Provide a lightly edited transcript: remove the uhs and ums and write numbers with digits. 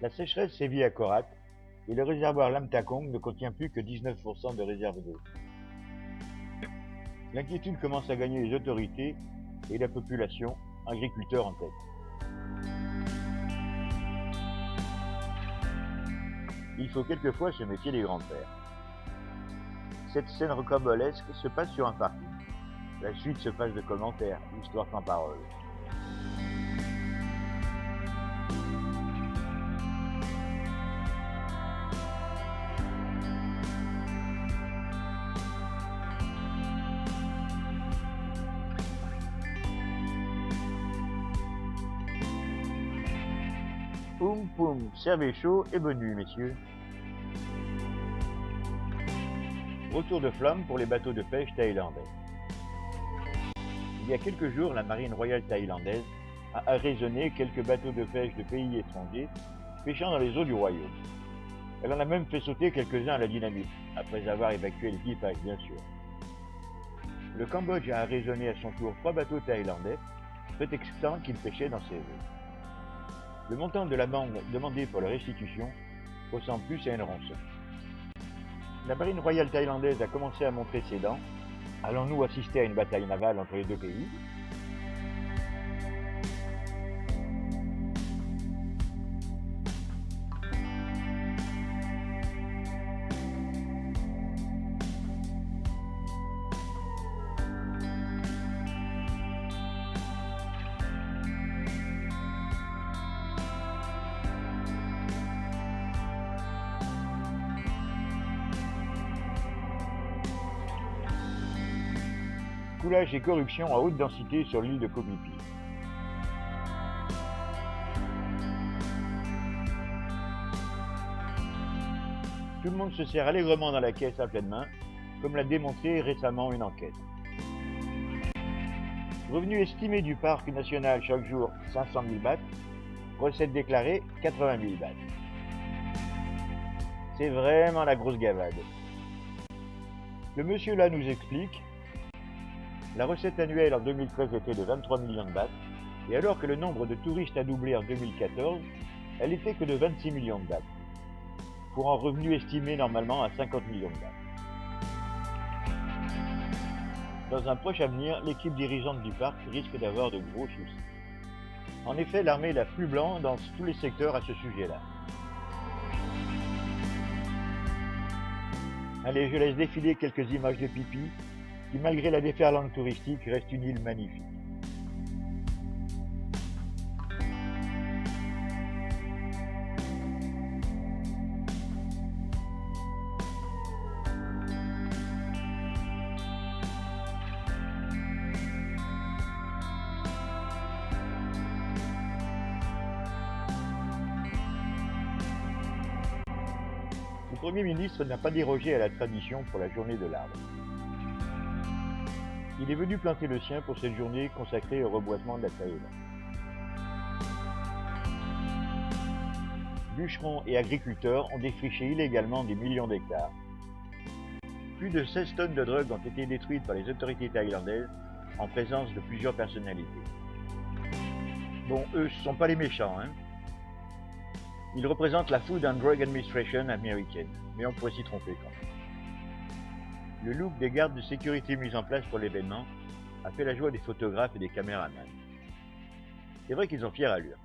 La sécheresse sévit à Korat et le réservoir Lamtakong ne contient plus que 19% de réserve d'eau. L'inquiétude commence à gagner les autorités et la population, agriculteurs en tête. Il faut quelquefois se méfier des grands-pères. Cette scène rocambolesque se passe sur un parking. La suite se passe de commentaires, l'histoire sans parole. Poum poum, servez chaud et bonne nuit, messieurs. Retour de flamme pour les bateaux de pêche thaïlandais. Il y a quelques jours, la marine royale thaïlandaise a arraisonné quelques bateaux de pêche de pays étrangers pêchant dans les eaux du royaume. Elle en a même fait sauter quelques-uns à la dynamite, après avoir évacué l'équipage, bien sûr. Le Cambodge a arraisonné à son tour 3 bateaux thaïlandais, prétextant qu'ils pêchaient dans ses eaux. Le montant de l'amende demandée pour la restitution ressemble plus à une rançon. La marine royale thaïlandaise a commencé à montrer ses dents. Allons-nous assister à une bataille navale entre les deux pays ? Coulage et corruption à haute densité sur l'île de Koh Phi Phi. Tout le monde se serre allègrement dans la caisse à pleine main, comme l'a démontré récemment une enquête. Revenu estimé du parc national chaque jour 500 000 bahts, recettes déclarées 80 000 bahts. C'est vraiment la grosse gavade. Le monsieur là nous explique: la recette annuelle en 2013 était de 23 millions de bahts, et alors que le nombre de touristes a doublé en 2014, elle n'était que de 26 millions de bahts, pour un revenu estimé normalement à 50 millions de bahts. Dans un proche avenir, l'équipe dirigeante du parc risque d'avoir de gros soucis. En effet, l'armée est la plus blanche dans tous les secteurs à ce sujet-là. Allez, je laisse défiler quelques images de Phi Phi, qui malgré la déferlante touristique reste une île magnifique. Le Premier ministre n'a pas dérogé à la tradition pour la journée de l'arbre. Il est venu planter le sien pour cette journée consacrée au reboisement de la Thaïlande. Bûcherons et agriculteurs ont défriché illégalement des millions d'hectares. Plus de 16 tonnes de drogue ont été détruites par les autorités thaïlandaises en présence de plusieurs personnalités. Bon, eux, ce ne sont pas les méchants, hein. Ils représentent la Food and Drug Administration américaine, mais on pourrait s'y tromper quand même. Le look des gardes de sécurité mis en place pour l'événement a fait la joie des photographes et des caméramans. C'est vrai qu'ils ont fière allure.